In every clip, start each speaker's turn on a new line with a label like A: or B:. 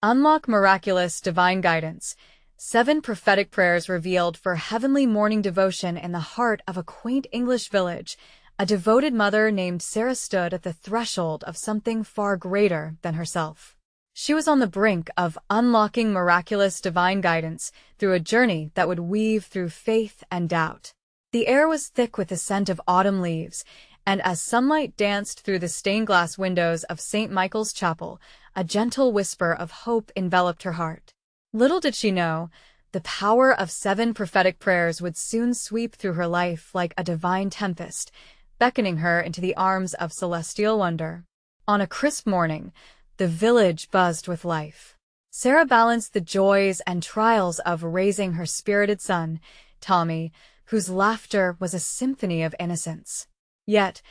A: Unlock Miraculous Divine Guidance. 7 prophetic prayers revealed for heavenly morning devotion in the heart of a quaint English village. A devoted mother named Sarah stood at the threshold of something far greater than herself. She was on the brink of unlocking miraculous divine guidance through a journey that would weave through faith and doubt. The air was thick with the scent of autumn leaves, and as sunlight danced through the stained-glass windows of St. Michael's Chapel, a gentle whisper of hope enveloped her heart. Little did she know, the power of 7 prophetic prayers would soon sweep through her life like a divine tempest, beckoning her into the arms of celestial wonder. On a crisp morning, the village buzzed with life. Sarah balanced the joys and trials of raising her spirited son, Tommy, whose laughter was a symphony of innocence. Yet,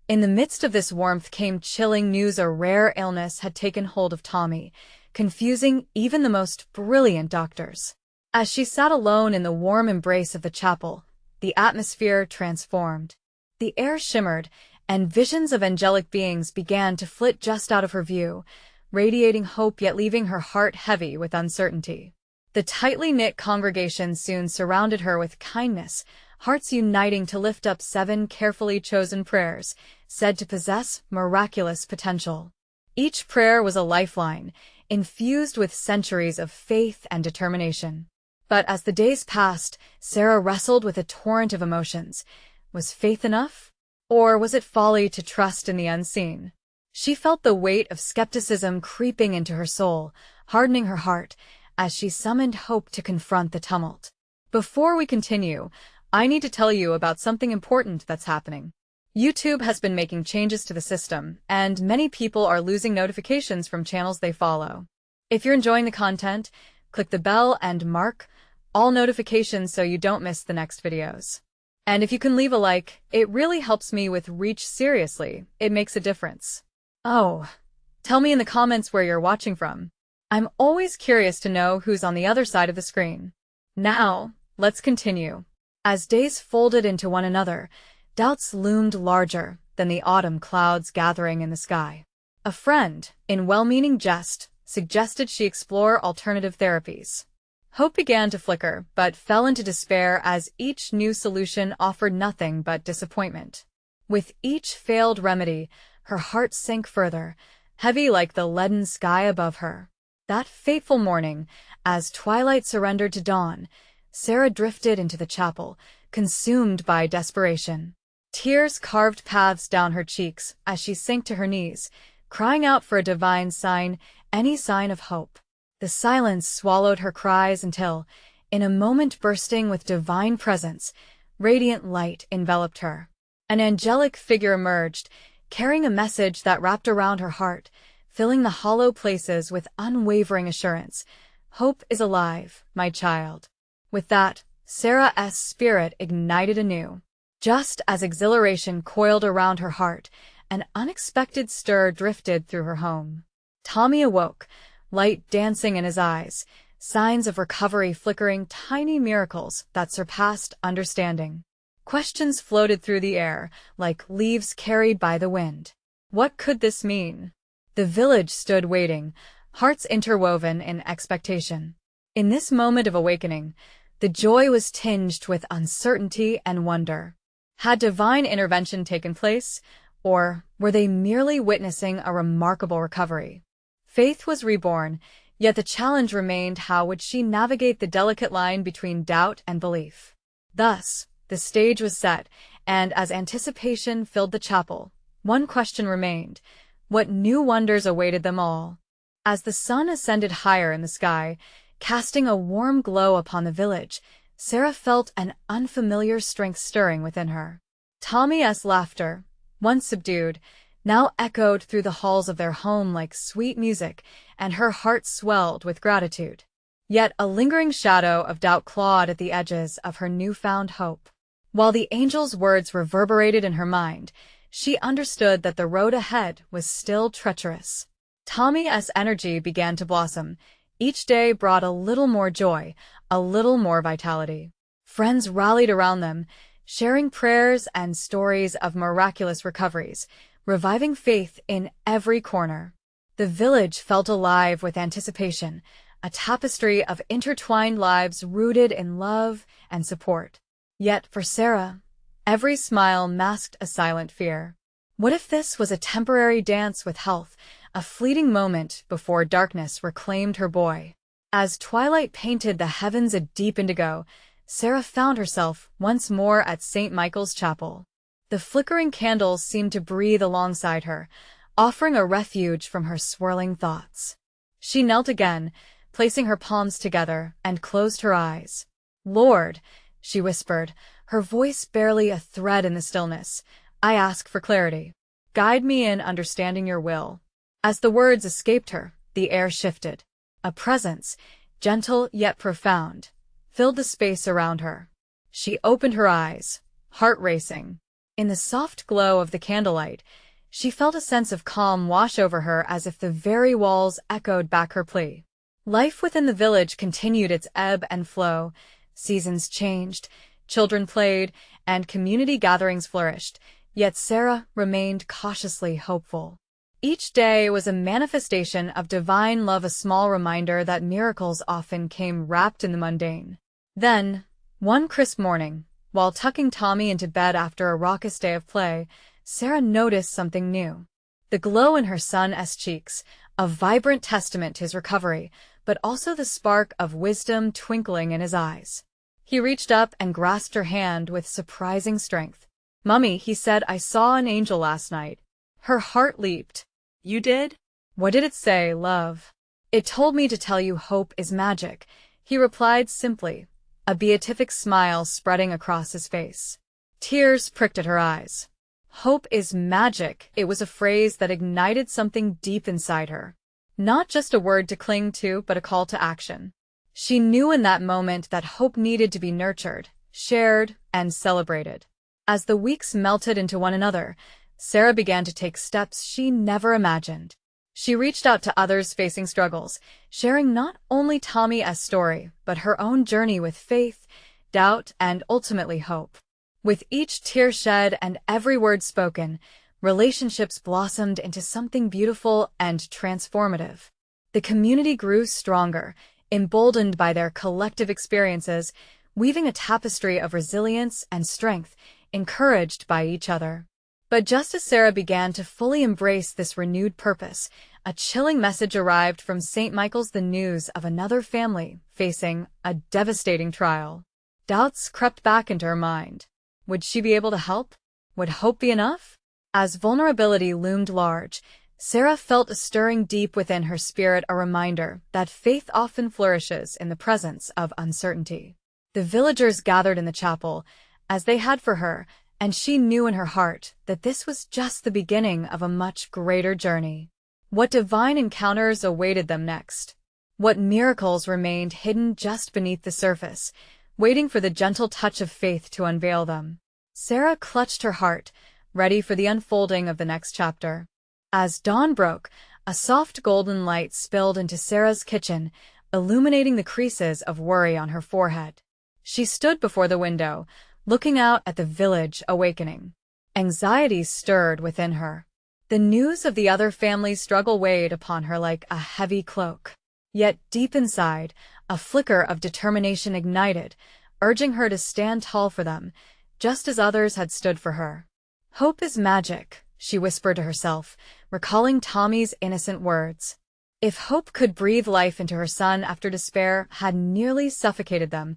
A: in the midst of this warmth came chilling news: a rare illness had taken hold of Tommy, confusing even the most brilliant doctors. As she sat alone in the warm embrace of the chapel, the atmosphere transformed. The air shimmered, and visions of angelic beings began to flit just out of her view, radiating hope yet leaving her heart heavy with uncertainty. The tightly knit congregation soon surrounded her with kindness, hearts uniting to lift up 7 carefully chosen prayers, said to possess miraculous potential. Each prayer was a lifeline, infused with centuries of faith and determination. But as the days passed, Sarah wrestled with a torrent of emotions. Was faith enough? Or was it folly to trust in the unseen? She felt the weight of skepticism creeping into her soul, hardening her heart, as she summoned hope to confront the tumult. Before we continue, I need to tell you about something important that's happening. YouTube has been making changes to the system, and many people are losing notifications from channels they follow. If you're enjoying the content, click the bell and mark all notifications so you don't miss the next videos. And if you can leave a like, it really helps me with reach. Seriously, it makes a difference. Oh, tell me in the comments where you're watching from. I'm always curious to know who's on the other side of the screen. Now, let's continue. As days folded into one another, doubts loomed larger than the autumn clouds gathering in the sky. A friend, in well-meaning jest, suggested she explore alternative therapies. Hope began to flicker, but fell into despair as each new solution offered nothing but disappointment. With each failed remedy, her heart sank further, heavy like the leaden sky above her. That fateful morning, as twilight surrendered to dawn, Sarah drifted into the chapel, consumed by desperation. Tears carved paths down her cheeks as she sank to her knees, crying out for a divine sign, any sign of hope. The silence swallowed her cries until, in a moment bursting with divine presence, radiant light enveloped her. An angelic figure emerged, carrying a message that wrapped around her heart, filling the hollow places with unwavering assurance. Hope is alive, my child. With that, Sarah's spirit ignited anew. Just as exhilaration coiled around her heart, an unexpected stir drifted through her home. Tommy awoke, light dancing in his eyes, signs of recovery flickering, tiny miracles that surpassed understanding. Questions floated through the air, like leaves carried by the wind. What could this mean? The village stood waiting, hearts interwoven in expectation. In this moment of awakening, the joy was tinged with uncertainty and wonder. Had divine intervention taken place, or were they merely witnessing a remarkable recovery? Faith was reborn, yet the challenge remained: how would she navigate the delicate line between doubt and belief? Thus, the stage was set, and as anticipation filled the chapel, one question remained: what new wonders awaited them all? As the sun ascended higher in the sky, casting a warm glow upon the village, Sarah felt an unfamiliar strength stirring within her. Tommy's laughter, once subdued, now echoed through the halls of their home like sweet music, and her heart swelled with gratitude. Yet a lingering shadow of doubt clawed at the edges of her newfound hope. While the angel's words reverberated in her mind, she understood that the road ahead was still treacherous. Tommy's energy began to blossom. Each day brought a little more joy, a little more vitality. Friends rallied around them, sharing prayers and stories of miraculous recoveries, reviving faith in every corner. The village felt alive with anticipation, a tapestry of intertwined lives rooted in love and support. Yet for Sarah, every smile masked a silent fear. What if this was a temporary dance with health, a fleeting moment before darkness reclaimed her boy? As twilight painted the heavens a deep indigo, Sarah found herself once more at St. Michael's Chapel. The flickering candles seemed to breathe alongside her, offering a refuge from her swirling thoughts. She knelt again, placing her palms together, and closed her eyes. "Lord," she whispered, her voice barely a thread in the stillness, "I ask for clarity. Guide me in understanding your will." As the words escaped her, the air shifted. A presence, gentle yet profound, filled the space around her. She opened her eyes, heart racing. In the soft glow of the candlelight, she felt a sense of calm wash over her as if the very walls echoed back her plea. Life within the village continued its ebb and flow. Seasons changed, children played, and community gatherings flourished, yet Sarah remained cautiously hopeful. Each day was a manifestation of divine love, a small reminder that miracles often came wrapped in the mundane. Then, one crisp morning, while tucking Tommy into bed after a raucous day of play, Sarah noticed something new. The glow in her son's cheeks, a vibrant testament to his recovery, but also the spark of wisdom twinkling in his eyes. He reached up and grasped her hand with surprising strength. "Mummy," he said, "I saw an angel last night." Her heart leaped. "You did? What did it say, love?" "It told me to tell you hope is magic," he replied simply, a beatific smile spreading across his face. Tears pricked at her eyes. Hope is magic. It was a phrase that ignited something deep inside her. Not just a word to cling to, but a call to action. She knew in that moment that hope needed to be nurtured, shared, and celebrated. As the weeks melted into one another, Sarah began to take steps she never imagined. She reached out to others facing struggles, sharing not only Tommy's story, but her own journey with faith, doubt, and ultimately hope. With each tear shed and every word spoken, relationships blossomed into something beautiful and transformative. The community grew stronger, emboldened by their collective experiences, weaving a tapestry of resilience and strength, encouraged by each other. But just as Sarah began to fully embrace this renewed purpose, a chilling message arrived from St. Michael's, the news of another family facing a devastating trial. Doubts crept back into her mind. Would she be able to help? Would hope be enough? As vulnerability loomed large, Sarah felt a stirring deep within her spirit, a reminder that faith often flourishes in the presence of uncertainty. The villagers gathered in the chapel, as they had for her, and she knew in her heart that this was just the beginning of a much greater journey. What divine encounters awaited them next? What miracles remained hidden just beneath the surface, waiting for the gentle touch of faith to unveil them? Sarah clutched her heart, ready for the unfolding of the next chapter. As dawn broke, a soft golden light spilled into Sarah's kitchen, illuminating the creases of worry on her forehead. She stood before the window, looking out at the village awakening. Anxiety stirred within her. The news of the other family's struggle weighed upon her like a heavy cloak. Yet deep inside, a flicker of determination ignited, urging her to stand tall for them, just as others had stood for her. "Hope is magic," she whispered to herself, recalling Tommy's innocent words. If hope could breathe life into her son after despair had nearly suffocated them,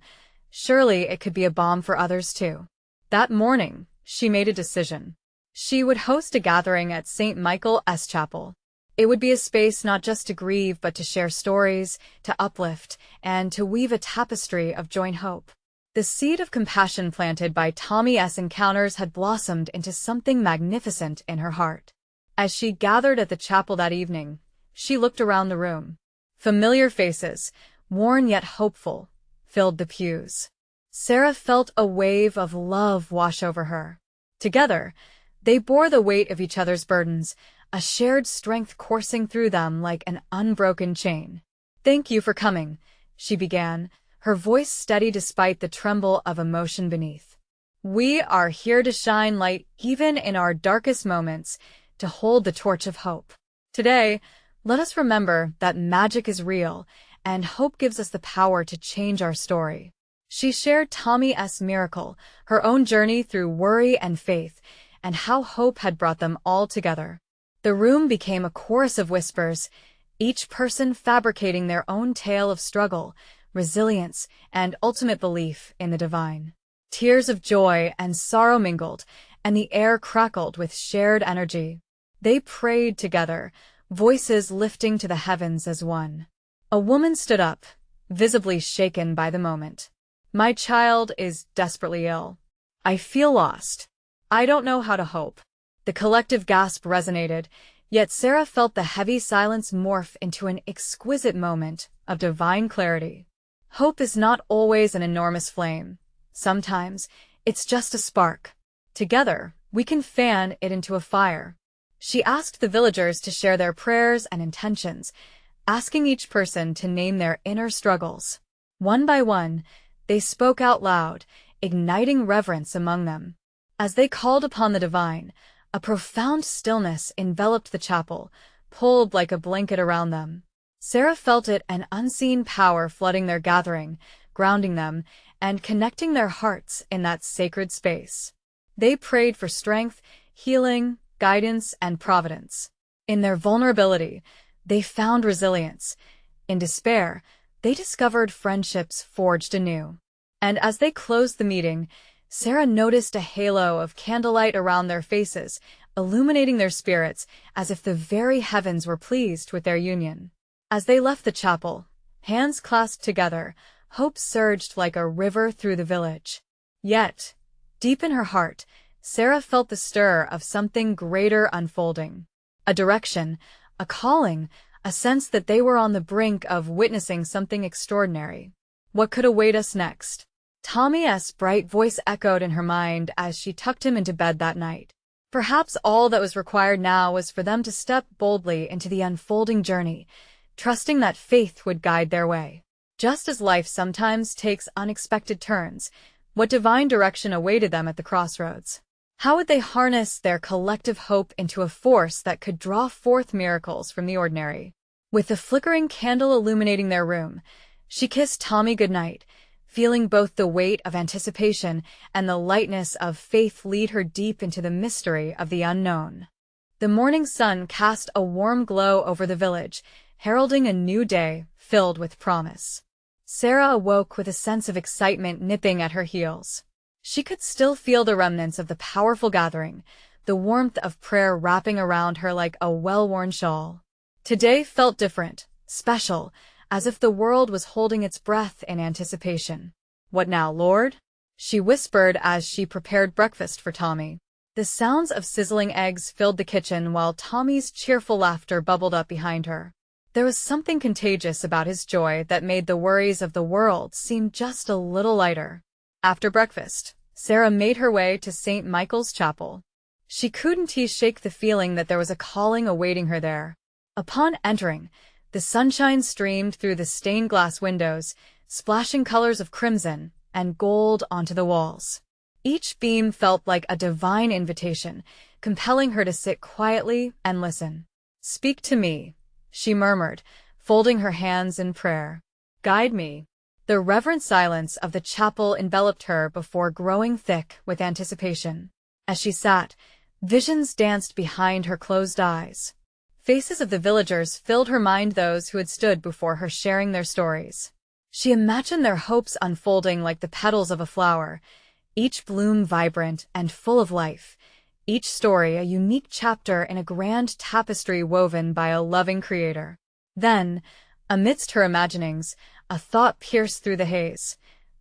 A: surely it could be a balm for others too. That morning, she made a decision. She would host a gathering at St. Michael's Chapel. It would be a space not just to grieve but to share stories, to uplift, and to weave a tapestry of joint hope. The seed of compassion planted by Tommy's encounters had blossomed into something magnificent in her heart. As she gathered at the chapel that evening, she looked around the room. Familiar faces, worn yet hopeful, filled the pews. Sarah felt a wave of love wash over her. Together, they bore the weight of each other's burdens, a shared strength coursing through them like an unbroken chain. "Thank you for coming," she began, her voice steady despite the tremble of emotion beneath. "We are here to shine light even in our darkest moments, to hold the torch of hope. Today, Let us remember that magic is real, and hope gives us the power to change our story. She shared Tommy's miracle, her own journey through worry and faith, and how hope had brought them all together. The room became a chorus of whispers, each person fabricating their own tale of struggle, resilience, and ultimate belief in the divine. Tears of joy and sorrow mingled, and the air crackled with shared energy. They prayed together, voices lifting to the heavens as one. A woman stood up, visibly shaken by the moment. "My child is desperately ill. I feel lost. I don't know how to hope." The collective gasp resonated, yet Sarah felt the heavy silence morph into an exquisite moment of divine clarity. Hope is not always an enormous flame. Sometimes, it's just a spark. Together, we can fan it into a fire. She asked the villagers to share their prayers and intentions, asking each person to name their inner struggles. One by one, they spoke out loud, igniting reverence among them. As they called upon the divine, a profound stillness enveloped the chapel, pulled like a blanket around them. Sarah felt it, an unseen power flooding their gathering, grounding them, and connecting their hearts in that sacred space. They prayed for strength, healing, guidance, and providence. In their vulnerability, they found resilience. In despair, they discovered friendships forged anew. And as they closed the meeting, Sarah noticed a halo of candlelight around their faces, illuminating their spirits as if the very heavens were pleased with their union. As they left the chapel, hands clasped together, hope surged like a river through the village. Yet, deep in her heart, Sarah felt the stir of something greater unfolding. A direction, a calling, a sense that they were on the brink of witnessing something extraordinary. What could await us next? Tommy's bright voice echoed in her mind as she tucked him into bed that night. Perhaps all that was required now was for them to step boldly into the unfolding journey, trusting that faith would guide their way. Just as life sometimes takes unexpected turns, what divine direction awaited them at the crossroads? How would they harness their collective hope into a force that could draw forth miracles from the ordinary? With the flickering candle illuminating their room, she kissed Tommy goodnight, feeling both the weight of anticipation and the lightness of faith lead her deep into the mystery of the unknown. The morning sun cast a warm glow over the village, heralding a new day filled with promise. Sarah awoke with a sense of excitement nipping at her heels. She could still feel the remnants of the powerful gathering, the warmth of prayer wrapping around her like a well-worn shawl. Today felt different, special, as if the world was holding its breath in anticipation. "What now, Lord?" she whispered as she prepared breakfast for Tommy. The sounds of sizzling eggs filled the kitchen while Tommy's cheerful laughter bubbled up behind her. There was something contagious about his joy that made the worries of the world seem just a little lighter. After breakfast, Sarah made her way to St. Michael's Chapel. She couldn't shake the feeling that there was a calling awaiting her there. Upon entering, the sunshine streamed through the stained glass windows, splashing colors of crimson and gold onto the walls. Each beam felt like a divine invitation, compelling her to sit quietly and listen. "Speak to me," she murmured, folding her hands in prayer. "Guide me." The reverent silence of the chapel enveloped her before growing thick with anticipation. As she sat, visions danced behind her closed eyes. Faces of the villagers filled her mind, those who had stood before her sharing their stories. She imagined their hopes unfolding like the petals of a flower, each bloom vibrant and full of life, each story a unique chapter in a grand tapestry woven by a loving creator. Then, amidst her imaginings, a thought pierced through the haze.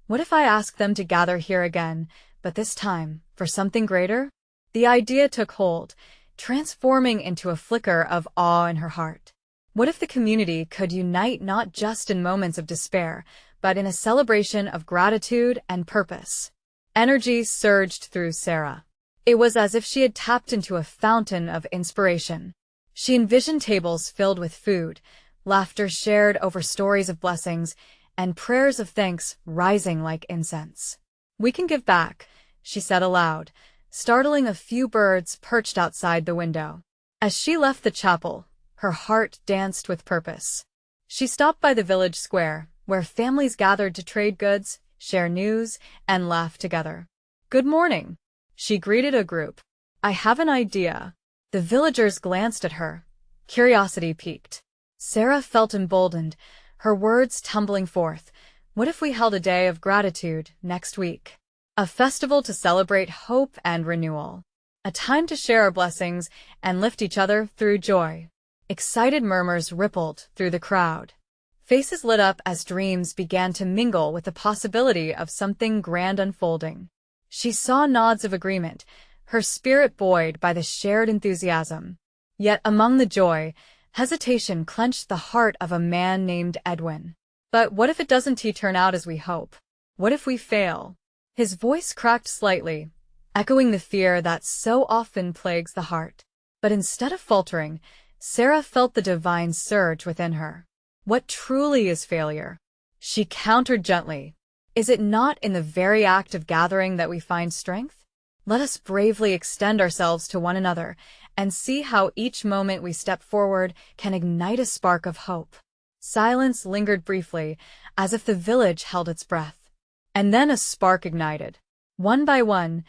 A: What if I asked them to gather here again, but this time, for something greater? The idea took hold, transforming into a flicker of awe in her heart. What if the community could unite not just in moments of despair, but in a celebration of gratitude and purpose? Energy surged through Sarah. It was as if she had tapped into a fountain of inspiration. She envisioned tables filled with food, laughter shared over stories of blessings, and prayers of thanks rising like incense. "We can give back," she said aloud, startling a few birds perched outside the window. As she left the chapel, Her heart danced with purpose. She stopped by the village square, where families gathered to trade goods, share news, and laugh together. "Good morning," she greeted a group. "I have an idea." The villagers glanced at her. Curiosity piqued. Sarah felt emboldened, her words tumbling forth. "What if we held a day of gratitude next week? A festival to celebrate hope and renewal. A time to share our blessings and lift each other through joy." Excited murmurs rippled through the crowd. Faces lit up as dreams began to mingle with the possibility of something grand unfolding. She saw nods of agreement, her spirit buoyed by the shared enthusiasm. Yet among the joy, hesitation clenched the heart of a man named Edwin. "But what if it doesn't turn out as we hope? What if we fail?" His voice cracked slightly, echoing the fear that so often plagues the heart. But instead of faltering, Sarah felt the divine surge within her. What truly is failure? She countered gently. Is it not in the very act of gathering that we find strength? Let us bravely extend ourselves to one another and see how each moment we step forward can ignite a spark of hope. Silence lingered briefly, as if the village held its breath. And then a spark ignited. One by one,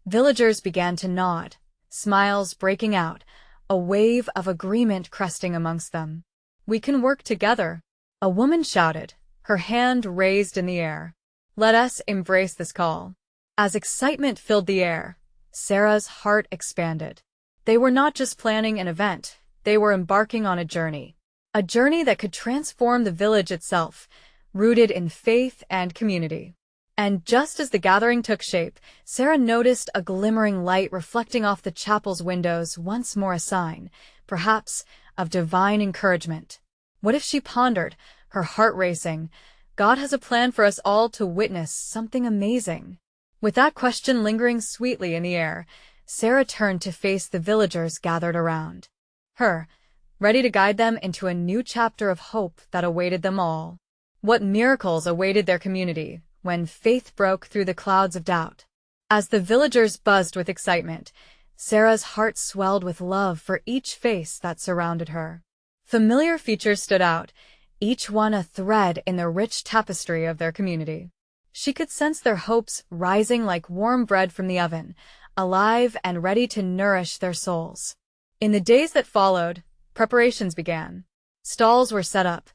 A: villagers began to nod, smiles breaking out, a wave of agreement cresting amongst them. "We can work together," a woman shouted, her hand raised in the air. "Let us embrace this call." As excitement filled the air, Sarah's heart expanded. They were not just planning an event, they were embarking on a journey that could transform the village itself, rooted in faith and community. And just as the gathering took shape, Sarah noticed a glimmering light reflecting off the chapel's windows, once more a sign, perhaps, of divine encouragement. What if, she pondered, her heart racing, God has a plan for us all to witness something amazing? With that question lingering sweetly in the air, Sarah turned to face the villagers gathered around her, ready to guide them into a new chapter of hope that awaited them all. What miracles awaited their community when faith broke through the clouds of doubt? As the villagers buzzed with excitement, Sarah's heart swelled with love for each face that surrounded her. Familiar features stood out, each one a thread in the rich tapestry of their community. She could sense their hopes rising like warm bread from the oven, alive and ready to nourish their souls. In the days that followed, preparations began. Stalls were set up,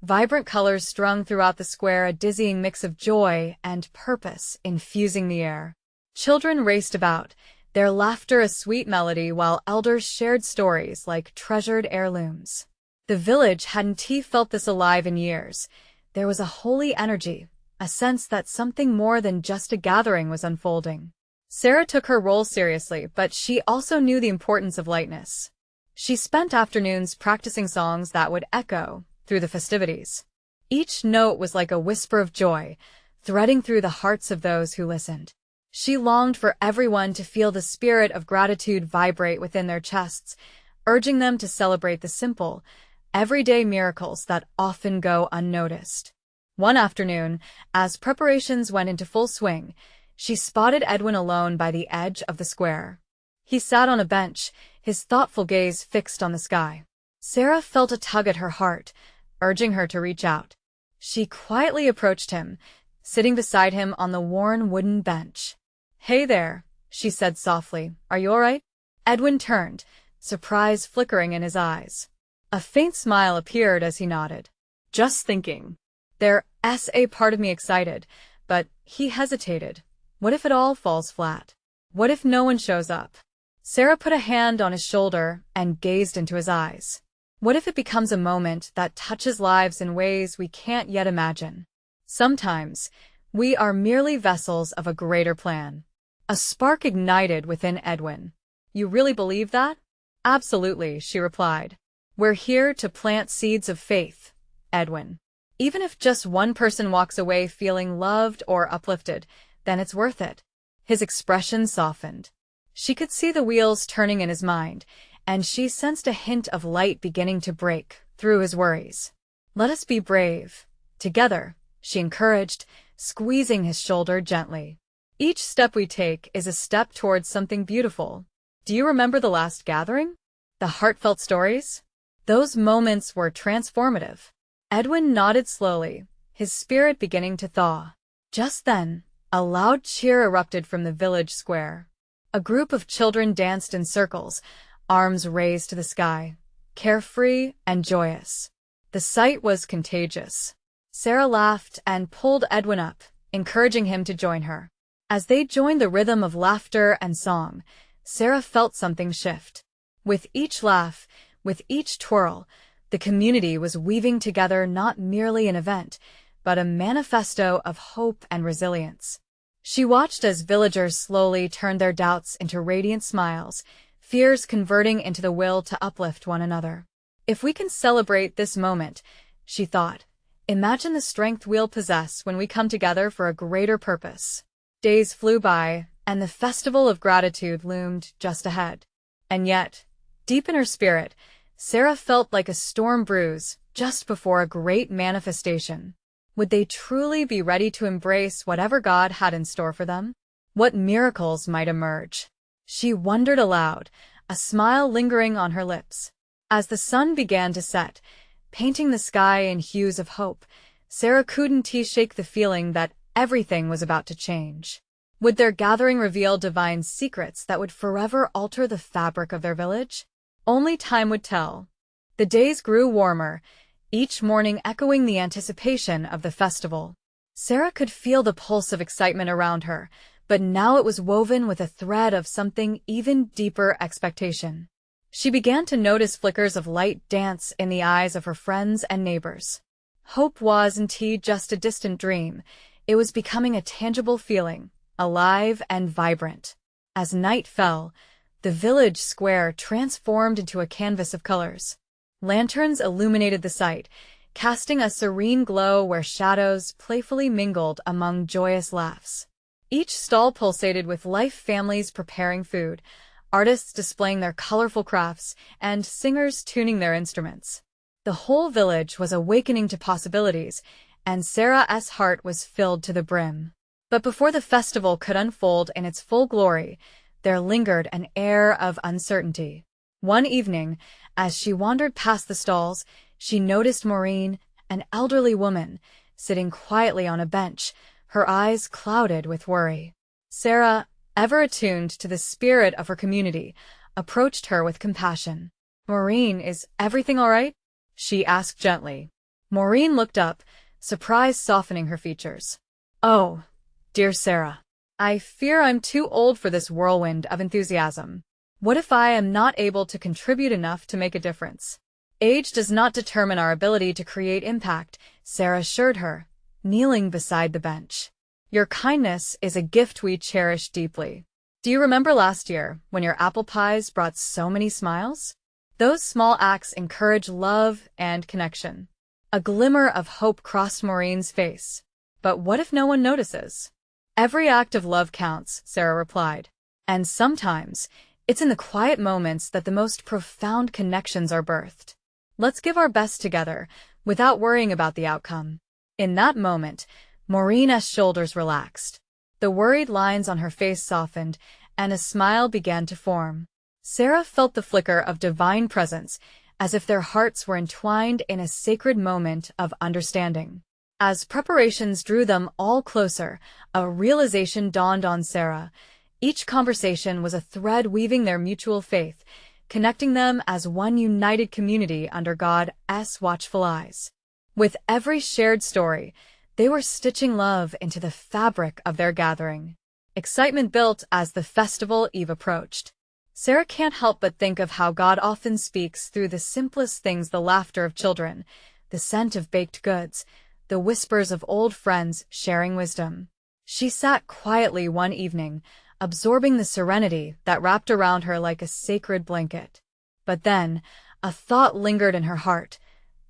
A: vibrant colors strung throughout the square, a dizzying mix of joy and purpose infusing the air. Children raced about, their laughter a sweet melody, while elders shared stories like treasured heirlooms. The village hadn't felt this alive in years. There was a holy energy, a sense that something more than just a gathering was unfolding. Sarah took her role seriously, but she also knew the importance of lightness. She spent afternoons practicing songs that would echo through the festivities. Each note was like a whisper of joy, threading through the hearts of those who listened. She longed for everyone to feel the spirit of gratitude vibrate within their chests, urging them to celebrate the simple, everyday miracles that often go unnoticed. One afternoon, as preparations went into full swing, she spotted Edwin alone by the edge of the square. He sat on a bench, his thoughtful gaze fixed on the sky. Sarah felt a tug at her heart, urging her to reach out. She quietly approached him, sitting beside him on the worn wooden bench. "Hey there," she said softly. "Are you all right?" Edwin turned, surprise flickering in his eyes. A faint smile appeared as he nodded. "Just thinking." There's a part of me excited, but he hesitated. What if it all falls flat? What if no one shows up? Sarah put a hand on his shoulder and gazed into his eyes. What if it becomes a moment that touches lives in ways we can't yet imagine? Sometimes, we are merely vessels of a greater plan. A spark ignited within Edwin. "You really believe that?" "Absolutely," she replied. "We're here to plant seeds of faith, Edwin. Even if just one person walks away feeling loved or uplifted, then it's worth it." His expression softened. She could see the wheels turning in his mind, and she sensed a hint of light beginning to break through his worries. "Let us be brave. Together," she encouraged, squeezing his shoulder gently. "Each step we take is a step towards something beautiful. Do you remember the last gathering? The heartfelt stories? Those moments were transformative. Edwin nodded slowly, his spirit beginning to thaw. Just then, a loud cheer erupted from the village square. A group of children danced in circles, arms raised to the sky, carefree and joyous. The sight was contagious. Sarah laughed and pulled Edwin up, encouraging him to join her. As they joined the rhythm of laughter and song, Sarah felt something shift. With each laugh, with each twirl, the community was weaving together not merely an event, but a manifesto of hope and resilience. She watched as villagers slowly turned their doubts into radiant smiles, fears converting into the will to uplift one another. If we can celebrate this moment, she thought, imagine the strength we'll possess when we come together for a greater purpose. Days flew by, and the festival of gratitude loomed just ahead. And yet, deep in her spirit, Sarah felt like a storm brews just before a great manifestation. Would they truly be ready to embrace whatever God had in store for them? What miracles might emerge? She wondered aloud, a smile lingering on her lips. As the sun began to set, painting the sky in hues of hope, Sarah couldn't shake the feeling that everything was about to change. Would their gathering reveal divine secrets that would forever alter the fabric of their village? Only time would tell. The days grew warmer, each morning echoing the anticipation of the festival. Sarah could feel the pulse of excitement around her, but now it was woven with a thread of something even deeper expectation. She began to notice flickers of light dance in the eyes of her friends and neighbors. Hope wasn't just a distant dream, it was becoming a tangible feeling, alive and vibrant. As night fell, the village square transformed into a canvas of colors. Lanterns illuminated the site, casting a serene glow where shadows playfully mingled among joyous laughs. Each stall pulsated with life, families preparing food, artists displaying their colorful crafts, and singers tuning their instruments. The whole village was awakening to possibilities, and Sarah's heart was filled to the brim. But before the festival could unfold in its full glory, there lingered an air of uncertainty. One evening, as she wandered past the stalls, she noticed Maureen, an elderly woman, sitting quietly on a bench, her eyes clouded with worry. Sarah, ever attuned to the spirit of her community, approached her with compassion. "Maureen, is everything all right?" she asked gently. Maureen looked up, surprise softening her features. "Oh, dear Sarah, I fear I'm too old for this whirlwind of enthusiasm. What if I am not able to contribute enough to make a difference?" "Age does not determine our ability to create impact," Sarah assured her, kneeling beside the bench. "Your kindness is a gift we cherish deeply. Do you remember last year when your apple pies brought so many smiles? Those small acts encourage love and connection." A glimmer of hope crossed Maureen's face. "But what if no one notices?" "Every act of love counts," Sarah replied. "And sometimes, it's in the quiet moments that the most profound connections are birthed. Let's give our best together, without worrying about the outcome." In that moment, Maureen's shoulders relaxed. The worried lines on her face softened, and a smile began to form. Sarah felt the flicker of divine presence, as if their hearts were entwined in a sacred moment of understanding. As preparations drew them all closer, a realization dawned on Sarah. Each conversation was a thread weaving their mutual faith, connecting them as one united community under God's watchful eyes. With every shared story, they were stitching love into the fabric of their gathering. Excitement built as the festival eve approached. Sarah can't help but think of how God often speaks through the simplest things: the laughter of children, the scent of baked goods, the whispers of old friends sharing wisdom. She sat quietly one evening, absorbing the serenity that wrapped around her like a sacred blanket. But then, a thought lingered in her heart.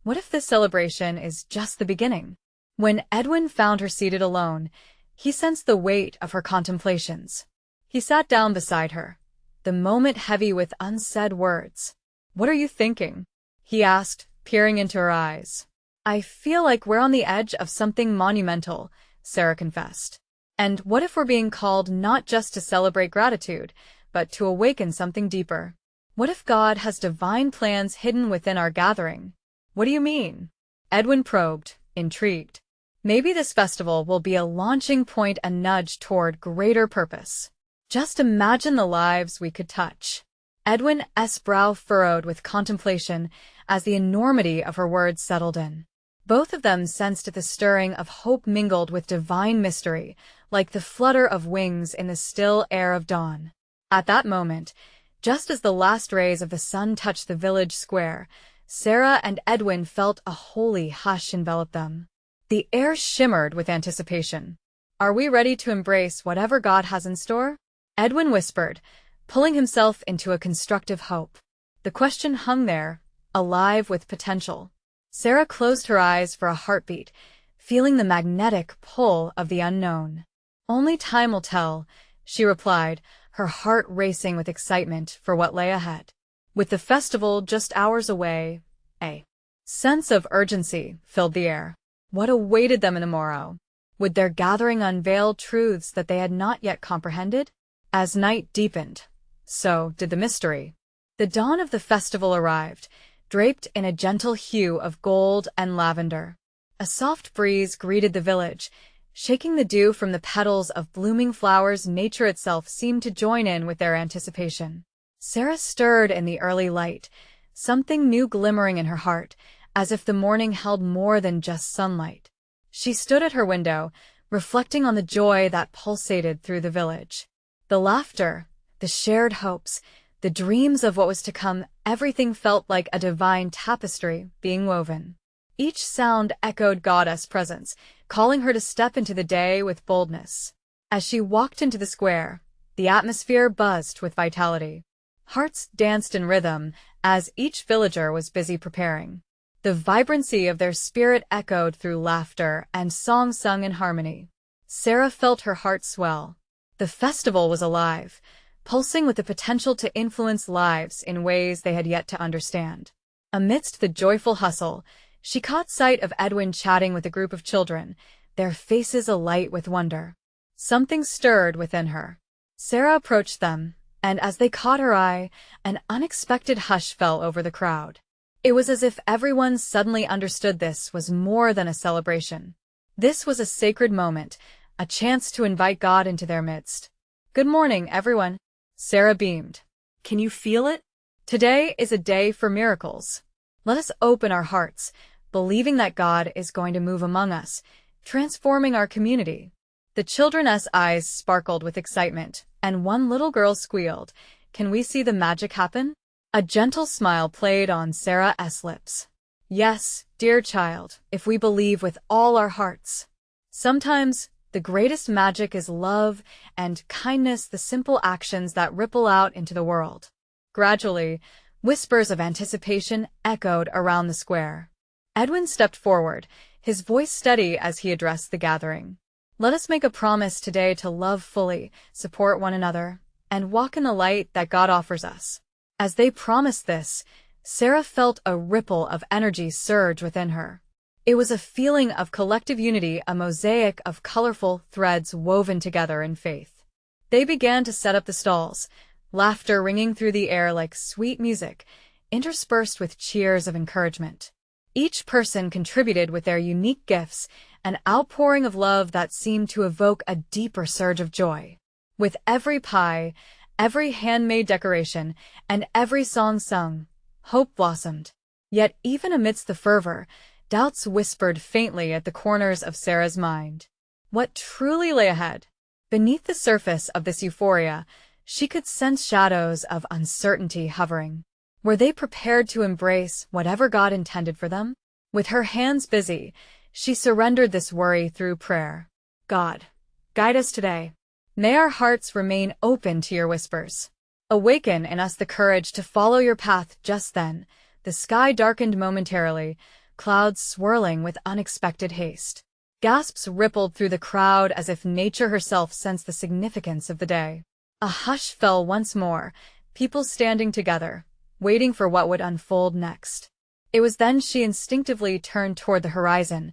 A: What if this celebration is just the beginning? When Edwin found her seated alone, he sensed the weight of her contemplations. He sat down beside her, the moment heavy with unsaid words. "What are you thinking?" he asked, peering into her eyes. "I feel like we're on the edge of something monumental," Sarah confessed. "And what if we're being called not just to celebrate gratitude, but to awaken something deeper?" What if God has divine plans hidden within our gathering? What do you mean? Edwin probed, intrigued. Maybe this festival will be a launching point, a nudge toward greater purpose. Just imagine the lives we could touch. Edwin's brow furrowed with contemplation as the enormity of her words settled in. Both of them sensed the stirring of hope mingled with divine mystery, like the flutter of wings in the still air of dawn. At that moment, just as the last rays of the sun touched the village square, Sarah and Edwin felt a holy hush envelop them. The air shimmered with anticipation. Are we ready to embrace whatever God has in store? Edwin whispered, pulling himself into a constructive hope. The question hung there, alive with potential. Sarah closed her eyes for a heartbeat, feeling the magnetic pull of the unknown. Only time will tell, she replied, her heart racing with excitement for what lay ahead. With the festival just hours away, a sense of urgency filled the air. What awaited them in the morrow? Would their gathering unveil truths that they had not yet comprehended? As night deepened, so did the mystery. The dawn of the festival arrived, draped in a gentle hue of gold and lavender. A soft breeze greeted the village, shaking the dew from the petals of blooming flowers. Nature itself seemed to join in with their anticipation. Sarah stirred in the early light, something new glimmering in her heart, as if the morning held more than just sunlight. She stood at her window, reflecting on the joy that pulsated through the village. The laughter, the shared hopes, the dreams of what was to come, everything felt like a divine tapestry being woven. Each sound echoed Goddess' presence, calling her to step into the day with boldness. As she walked into the square, the atmosphere buzzed with vitality. Hearts danced in rhythm as each villager was busy preparing. The vibrancy of their spirit echoed through laughter and song sung in harmony. Sarah felt her heart swell. The festival was alive, pulsing with the potential to influence lives in ways they had yet to understand. Amidst the joyful hustle, she caught sight of Edwin chatting with a group of children, their faces alight with wonder. Something stirred within her. Sarah approached them, and as they caught her eye, an unexpected hush fell over the crowd. It was as if everyone suddenly understood this was more than a celebration. This was a sacred moment, a chance to invite God into their midst. Good morning, everyone. Sarah beamed. Can you feel it? Today is a day for miracles. Let us open our hearts, believing that God is going to move among us, transforming our community. The children's eyes sparkled with excitement, and one little girl squealed, "Can we see the magic happen?" A gentle smile played on Sarah's lips. Yes, dear child, if we believe with all our hearts. Sometimes, the greatest magic is love and kindness, the simple actions that ripple out into the world. Gradually, whispers of anticipation echoed around the square. Edwin stepped forward, his voice steady as he addressed the gathering. Let us make a promise today to love fully, support one another, and walk in the light that God offers us. As they promised this, Sarah felt a ripple of energy surge within her. It was a feeling of collective unity, a mosaic of colorful threads woven together in faith. They began to set up the stalls, laughter ringing through the air like sweet music, interspersed with cheers of encouragement. Each person contributed with their unique gifts, an outpouring of love that seemed to evoke a deeper surge of joy. With every pie, every handmade decoration, and every song sung, hope blossomed. Yet even amidst the fervor, doubts whispered faintly at the corners of Sarah's mind. What truly lay ahead? Beneath the surface of this euphoria, she could sense shadows of uncertainty hovering. Were they prepared to embrace whatever God intended for them? With her hands busy, she surrendered this worry through prayer. God, guide us today. May our hearts remain open to your whispers. Awaken in us the courage to follow your path. Just then, the sky darkened momentarily, clouds swirling with unexpected haste. Gasps rippled through the crowd as if nature herself sensed the significance of the day. A hush fell once more, people standing together, waiting for what would unfold next. It was then she instinctively turned toward the horizon,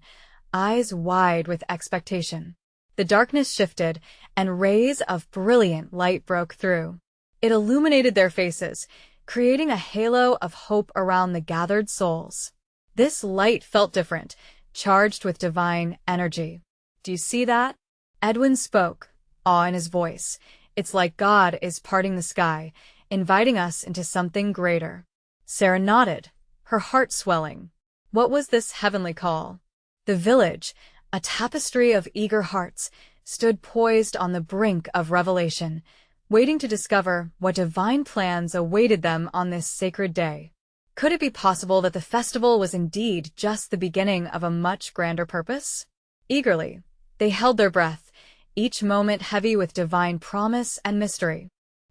A: eyes wide with expectation. The darkness shifted, and rays of brilliant light broke through. It illuminated their faces, creating a halo of hope around the gathered souls. This light felt different, charged with divine energy. "Do you see that?" Edwin spoke, awe in his voice. "It's like God is parting the sky, inviting us into something greater." Sarah nodded, her heart swelling. What was this heavenly call? The village, a tapestry of eager hearts, stood poised on the brink of revelation, waiting to discover what divine plans awaited them on this sacred day. Could it be possible that the festival was indeed just the beginning of a much grander purpose? Eagerly, they held their breath, each moment heavy with divine promise and mystery.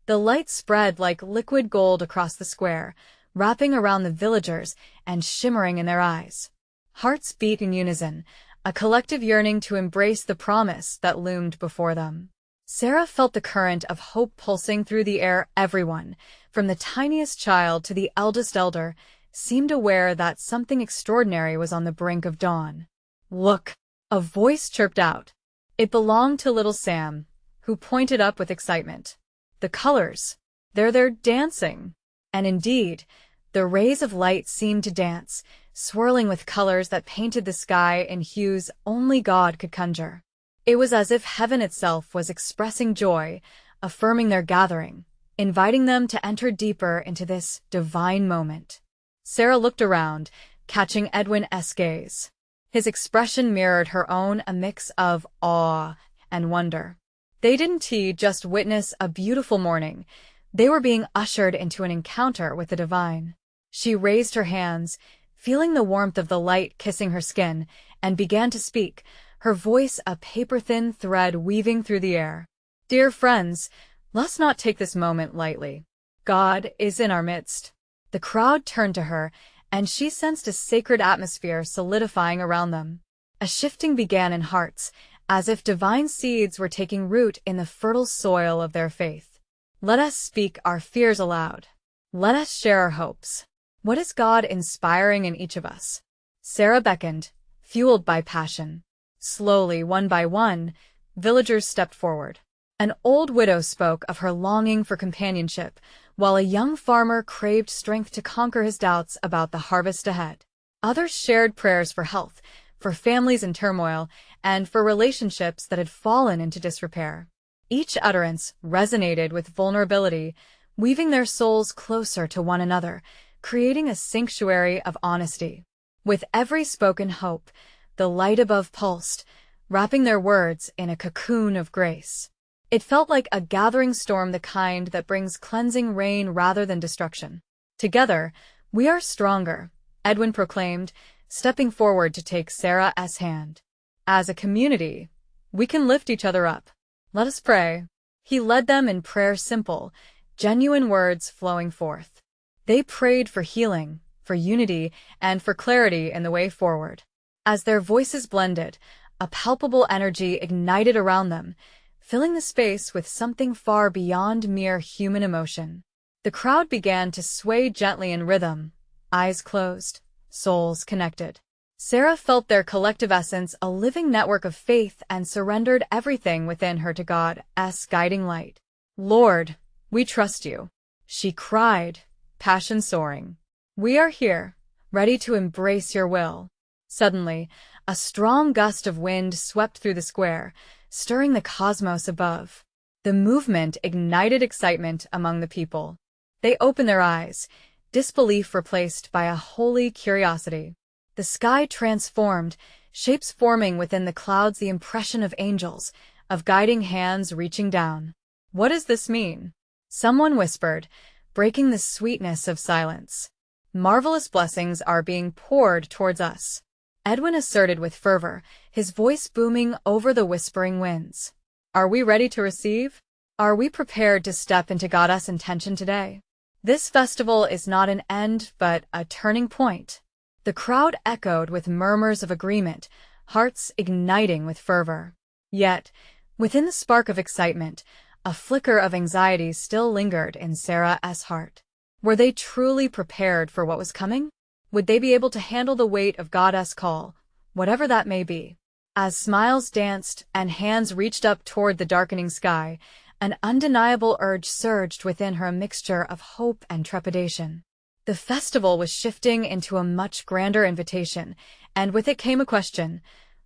A: The light spread like liquid gold across the square, wrapping around the villagers and shimmering in their eyes. Hearts beat in unison, a collective yearning to embrace the promise that loomed before them. Sarah felt the current of hope pulsing through the air. Everyone, from the tiniest child to the eldest elder, seemed aware that something extraordinary was on the brink of dawn. "Look!" a voice chirped out. It belonged to little Sam, who pointed up with excitement. "The colors! They're there dancing!" And indeed, the rays of light seemed to dance, swirling with colors that painted the sky in hues only God could conjure. It was as if heaven itself was expressing joy, affirming their gathering, inviting them to enter deeper into this divine moment. Sarah looked around, catching Edwin's gaze. His expression mirrored her own, a mix of awe and wonder. They didn't just witness a beautiful morning. They were being ushered into an encounter with the divine. She raised her hands, feeling the warmth of the light kissing her skin, and began to speak, her voice a paper-thin thread weaving through the air. "Dear friends, let's not take this moment lightly. God is in our midst." The crowd turned to her, and she sensed a sacred atmosphere solidifying around them. A shifting began in hearts, as if divine seeds were taking root in the fertile soil of their faith. Let us speak our fears aloud. Let us share our hopes. What is God inspiring in each of us? Sarah beckoned, fueled by passion. Slowly, one by one, villagers stepped forward. An old widow spoke of her longing for companionship, while a young farmer craved strength to conquer his doubts about the harvest ahead. Others shared prayers for health, for families in turmoil, and for relationships that had fallen into disrepair. Each utterance resonated with vulnerability, weaving their souls closer to one another, creating a sanctuary of honesty. With every spoken hope, the light above pulsed, wrapping their words in a cocoon of grace. It felt like a gathering storm, the kind that brings cleansing rain rather than destruction. "Together, we are stronger," Edwin proclaimed, stepping forward to take Sarah's hand. "As a community, we can lift each other up. Let us pray." He led them in prayer, simple, genuine words flowing forth. They prayed for healing, for unity, and for clarity in the way forward. As their voices blended, a palpable energy ignited around them, filling the space with something far beyond mere human emotion. The crowd began to sway gently in rhythm, eyes closed, souls connected. Sarah felt their collective essence, a living network of faith, and surrendered everything within her to God's guiding light. "Lord, we trust you," she cried, passion soaring. "We are here, ready to embrace your will." Suddenly, a strong gust of wind swept through the square, stirring the cosmos above. The movement ignited excitement among the people. They opened their eyes, disbelief replaced by a holy curiosity. The sky transformed, shapes forming within the clouds, the impression of angels, of guiding hands reaching down. "What does this mean?" someone whispered, breaking the sweetness of silence. "Marvelous blessings are being poured towards us," Edwin asserted with fervor, his voice booming over the whispering winds. "Are we ready to receive? Are we prepared to step into God's intention today? This festival is not an end, but a turning point." The crowd echoed with murmurs of agreement, hearts igniting with fervor. Yet, within the spark of excitement, a flicker of anxiety still lingered in Sarah's heart. Were they truly prepared for what was coming? Would they be able to handle the weight of God's call, whatever that may be? As smiles danced and hands reached up toward the darkening sky, An undeniable urge surged within her, a mixture of hope and trepidation. The festival was shifting into a much grander invitation, and with it came a question: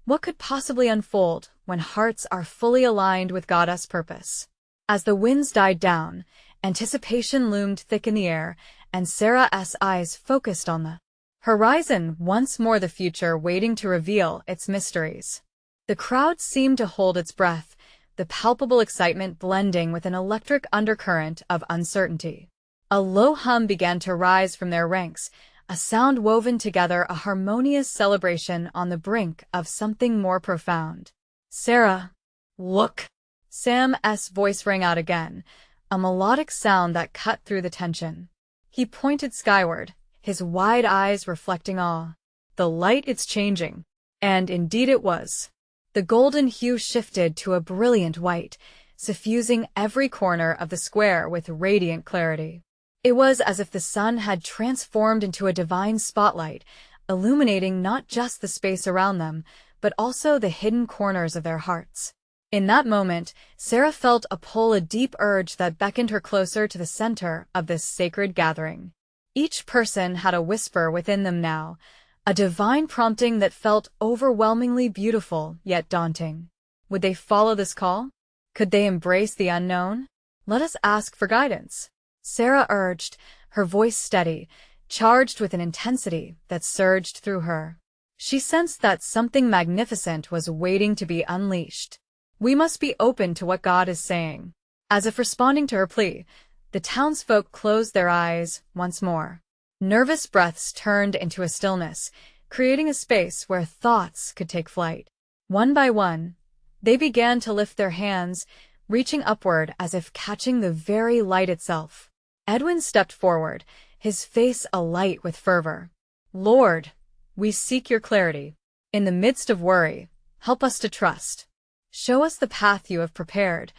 A: what could possibly unfold when hearts are fully aligned with God's purpose? As the winds died down, anticipation loomed thick in the air, and Sarah's eyes focused on the horizon, once more the future waiting to reveal its mysteries. The crowd seemed to hold its breath, the palpable excitement blending with an electric undercurrent of uncertainty. A low hum began to rise from their ranks, a sound woven together, a harmonious celebration on the brink of something more profound. "Sarah, look!" Sam's voice rang out again, a melodic sound that cut through the tension. He pointed skyward, his wide eyes reflecting awe. "The light, it's changing." And indeed it was. The golden hue shifted to a brilliant white, suffusing every corner of the square with radiant clarity. It was as if the sun had transformed into a divine spotlight, illuminating not just the space around them, but also the hidden corners of their hearts. In that moment, Sarah felt a pull, a deep urge that beckoned her closer to the center of this sacred gathering. Each person had a whisper within them now, a divine prompting that felt overwhelmingly beautiful yet daunting. Would they follow this call? Could they embrace the unknown? "Let us ask for guidance," Sarah urged, her voice steady, charged with an intensity that surged through her. She sensed that something magnificent was waiting to be unleashed. "We must be open to what God is saying." As if responding to her plea, the townsfolk closed their eyes once more. Nervous breaths turned into a stillness, creating a space where thoughts could take flight. One by one, they began to lift their hands, reaching upward as if catching the very light itself. Edwin stepped forward, his face alight with fervor. "Lord, we seek your clarity. In the midst of worry, help us to trust. Show us the path you have prepared,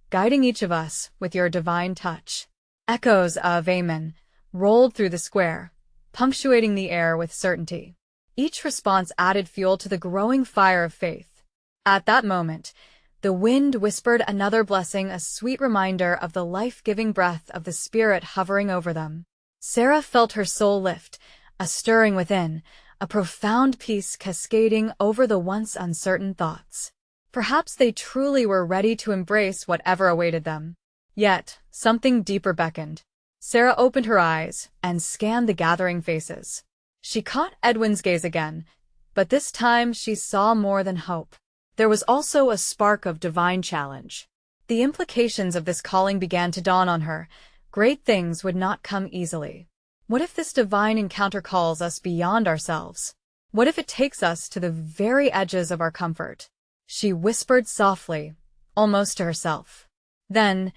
A: guiding each of us with your divine touch." Echoes of "Amen" rolled through the square, punctuating the air with certainty. Each response added fuel to the growing fire of faith. At that moment, the wind whispered another blessing, a sweet reminder of the life-giving breath of the Spirit hovering over them. Sarah felt her soul lift, a stirring within, a profound peace cascading over the once uncertain thoughts. Perhaps they truly were ready to embrace whatever awaited them. Yet, something deeper beckoned. Sarah opened her eyes and scanned the gathering faces. She caught Edwin's gaze again, but this time she saw more than hope. There was also a spark of divine challenge. The implications of this calling began to dawn on her. Great things would not come easily. What if this divine encounter calls us beyond ourselves? What if it takes us to the very edges of our comfort? She whispered softly, almost to herself. Then,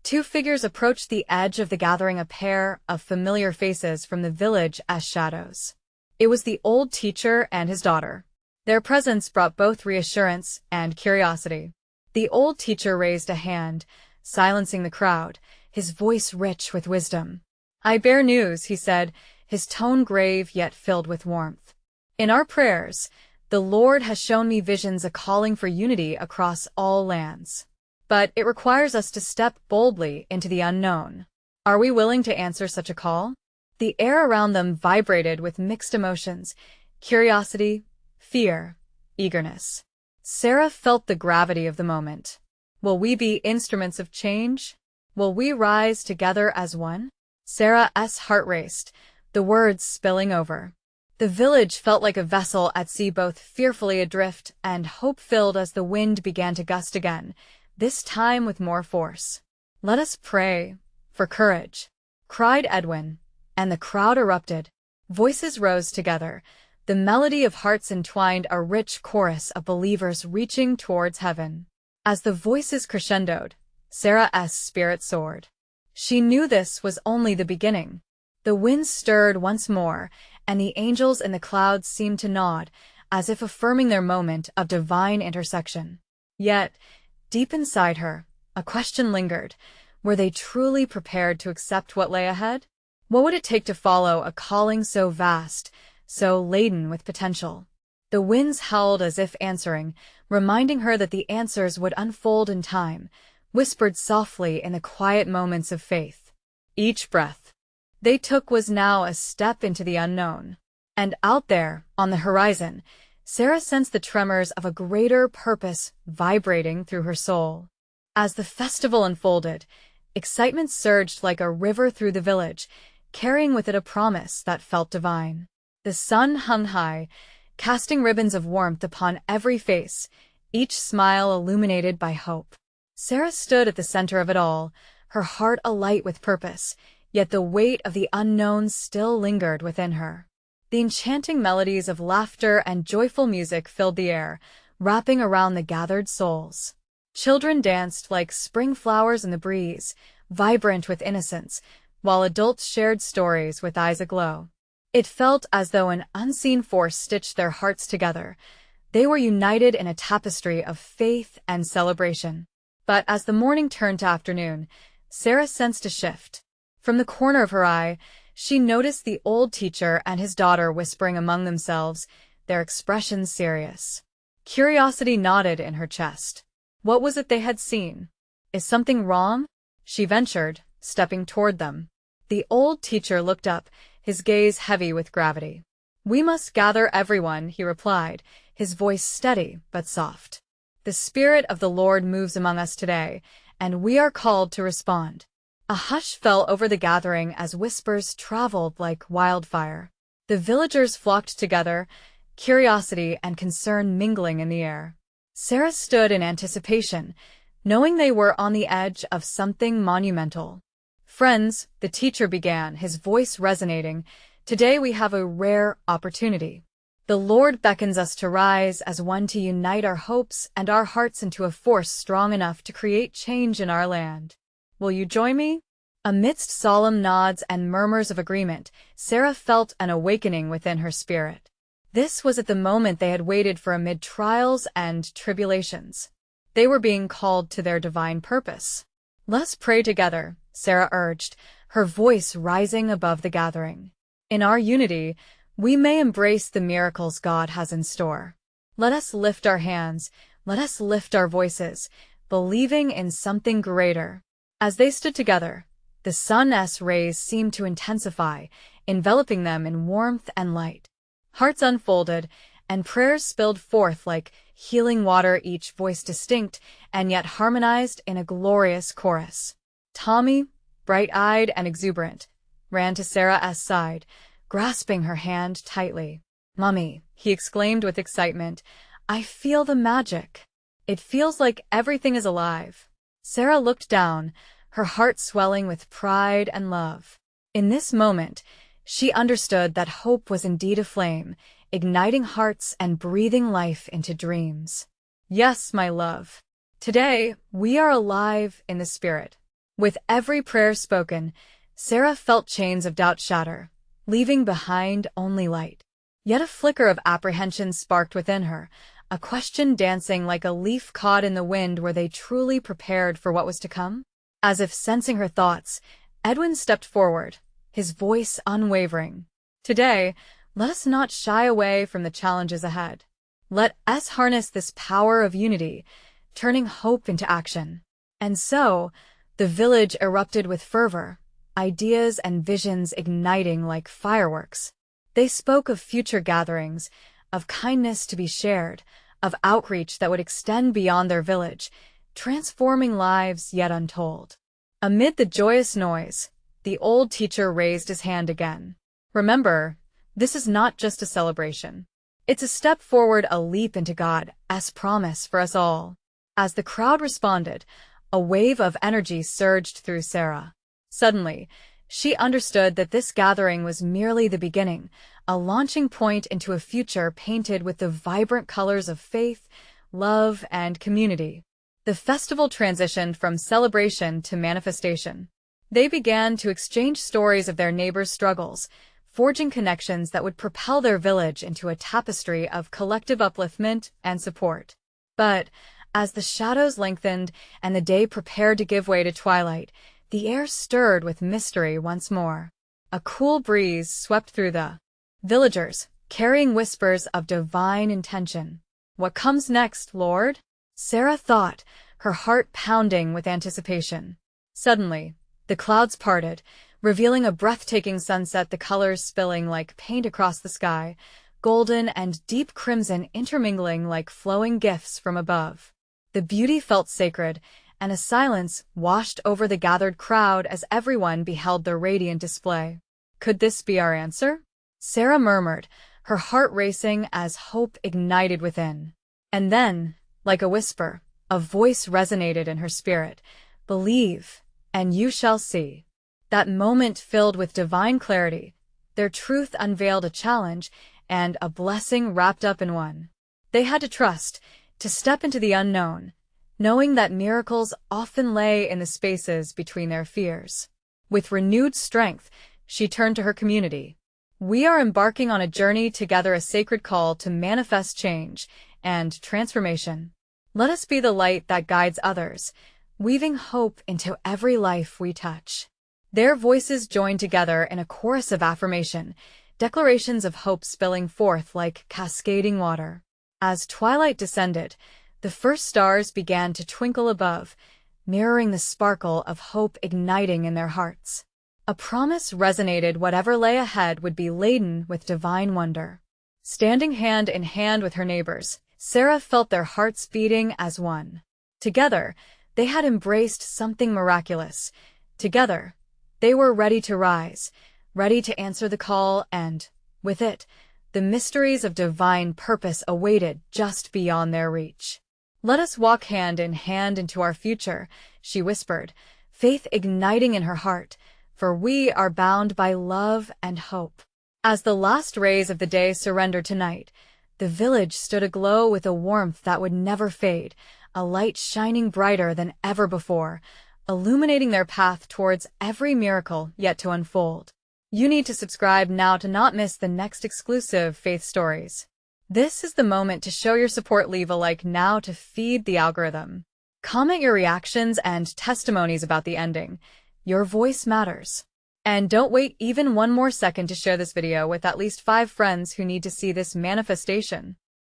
A: two figures approached the edge of the gathering, a pair of familiar faces from the village as shadows. It was the old teacher and his daughter. Their presence brought both reassurance and curiosity. The old teacher raised a hand, silencing the crowd, his voice rich with wisdom. "I bear news," he said, his tone grave yet filled with warmth. "In our prayers, the Lord has shown me visions, a calling for unity across all lands. But it requires us to step boldly into the unknown. Are we willing to answer such a call?" The air around them vibrated with mixed emotions: curiosity, fear, eagerness. Sarah felt the gravity of the moment. Will we be instruments of change? Will we rise together as one? Sarah's heart raced, the words spilling over. The village felt like a vessel at sea, both fearfully adrift and hope-filled as the wind began to gust again, this time with more force. "Let us pray for courage," cried Edwin, and the crowd erupted. Voices rose together, the melody of hearts entwined, a rich chorus of believers reaching towards heaven. As the voices crescendoed, Sarah's spirit soared. She knew this was only the beginning. The winds stirred once more, and the angels in the clouds seemed to nod, as if affirming their moment of divine intersection. Yet, deep inside her, a question lingered. Were they truly prepared to accept what lay ahead? What would it take to follow a calling so vast, so laden with potential? The winds howled as if answering, reminding her that the answers would unfold in time, whispered softly in the quiet moments of faith. Each breath they took was now a step into the unknown. And out there, on the horizon, Sarah sensed the tremors of a greater purpose vibrating through her soul. As the festival unfolded, excitement surged like a river through the village, carrying with it a promise that felt divine. The sun hung high, casting ribbons of warmth upon every face, each smile illuminated by hope. Sarah stood at the center of it all, her heart alight with purpose, yet the weight of the unknown still lingered within her. The enchanting melodies of laughter and joyful music filled the air, wrapping around the gathered souls. Children danced like spring flowers in the breeze, vibrant with innocence, while adults shared stories with eyes aglow. It felt as though an unseen force stitched their hearts together. They were united in a tapestry of faith and celebration. But as the morning turned to afternoon, Sarah sensed a shift. From the corner of her eye, she noticed the old teacher and his daughter whispering among themselves, their expressions serious. Curiosity knotted in her chest. What was it they had seen? Is something wrong? She ventured, stepping toward them. The old teacher looked up, his gaze heavy with gravity. "We must gather everyone," he replied, his voice steady but soft. "The Spirit of the Lord moves among us today, and we are called to respond." A hush fell over the gathering as whispers traveled like wildfire. The villagers flocked together, curiosity and concern mingling in the air. Sarah stood in anticipation, knowing they were on the edge of something monumental. "Friends," the teacher began, his voice resonating, "today we have a rare opportunity. The Lord beckons us to rise as one to unite our hopes and our hearts into a force strong enough to create change in our land. Will you join me?" Amidst solemn nods and murmurs of agreement, Sarah felt an awakening within her spirit. This was at the moment they had waited for amid trials and tribulations. They were being called to their divine purpose. "Let's pray together," Sarah urged, her voice rising above the gathering. "In our unity, we may embrace the miracles God has in store. Let us lift our hands, let us lift our voices, believing in something greater." As they stood together, the sun's rays seemed to intensify, enveloping them in warmth and light. Hearts unfolded, and prayers spilled forth like healing water, each voice distinct and yet harmonized in a glorious chorus. Tommy, bright-eyed and exuberant, ran to Sarah's side, grasping her hand tightly. "Mummy," he exclaimed with excitement, "I feel the magic. It feels like everything is alive." Sarah looked down, her heart swelling with pride and love. In this moment, she understood that hope was indeed a flame, igniting hearts and breathing life into dreams. "Yes, my love. Today, we are alive in the Spirit." With every prayer spoken, Sarah felt chains of doubt shatter, leaving behind only light. Yet a flicker of apprehension sparked within her, a question dancing like a leaf caught in the wind. Were they truly prepared for what was to come? As if sensing her thoughts, Edwin stepped forward, his voice unwavering. "Today, let us not shy away from the challenges ahead. Let us harness this power of unity, turning hope into action." And so, the village erupted with fervor, ideas and visions igniting like fireworks. They spoke of future gatherings, of kindness to be shared, of outreach that would extend beyond their village, transforming lives yet untold. Amid the joyous noise, the old teacher raised his hand again. "Remember, this is not just a celebration. It's a step forward, a leap into God's promise for us all." As the crowd responded, a wave of energy surged through Sarah. Suddenly, she understood that this gathering was merely the beginning, a launching point into a future painted with the vibrant colors of faith, love, and community. The festival transitioned from celebration to manifestation. They began to exchange stories of their neighbors' struggles, forging connections that would propel their village into a tapestry of collective upliftment and support. But as the shadows lengthened and the day prepared to give way to twilight, the air stirred with mystery once more. A cool breeze swept through the villagers, carrying whispers of divine intention. "What comes next, Lord?" Sarah thought, her heart pounding with anticipation. Suddenly, the clouds parted, revealing a breathtaking sunset, the colors spilling like paint across the sky, golden and deep crimson intermingling like flowing gifts from above. The beauty felt sacred, and a silence washed over the gathered crowd as everyone beheld the radiant display. "Could this be our answer?" Sarah murmured, her heart racing as hope ignited within. And then, like a whisper, a voice resonated in her spirit. "Believe, and you shall see." That moment filled with divine clarity, their truth unveiled a challenge and a blessing wrapped up in one. They had to trust, to step into the unknown, knowing that miracles often lay in the spaces between their fears. With renewed strength, she turned to her community. "We are embarking on a journey together, a sacred call to manifest change and transformation. Let us be the light that guides others, weaving hope into every life we touch." Their voices joined together in a chorus of affirmation, declarations of hope spilling forth like cascading water. As twilight descended, the first stars began to twinkle above, mirroring the sparkle of hope igniting in their hearts. A promise resonated: whatever lay ahead would be laden with divine wonder. Standing hand in hand with her neighbors, Sarah felt their hearts beating as one. Together, they had embraced something miraculous. Together, they were ready to rise, ready to answer the call, and, with it, the mysteries of divine purpose awaited just beyond their reach. "Let us walk hand in hand into our future," she whispered, faith igniting in her heart, "for we are bound by love and hope." As the last rays of the day surrendered to night, the village stood aglow with a warmth that would never fade, a light shining brighter than ever before, illuminating their path towards every miracle yet to unfold. You need to subscribe now to not miss the next exclusive faith stories. This is the moment to show your support. Leave a like now to feed the algorithm. Comment your reactions and testimonies about the ending. Your voice matters. And don't wait even one more second to share this video with at least 5 friends who need to see this manifestation.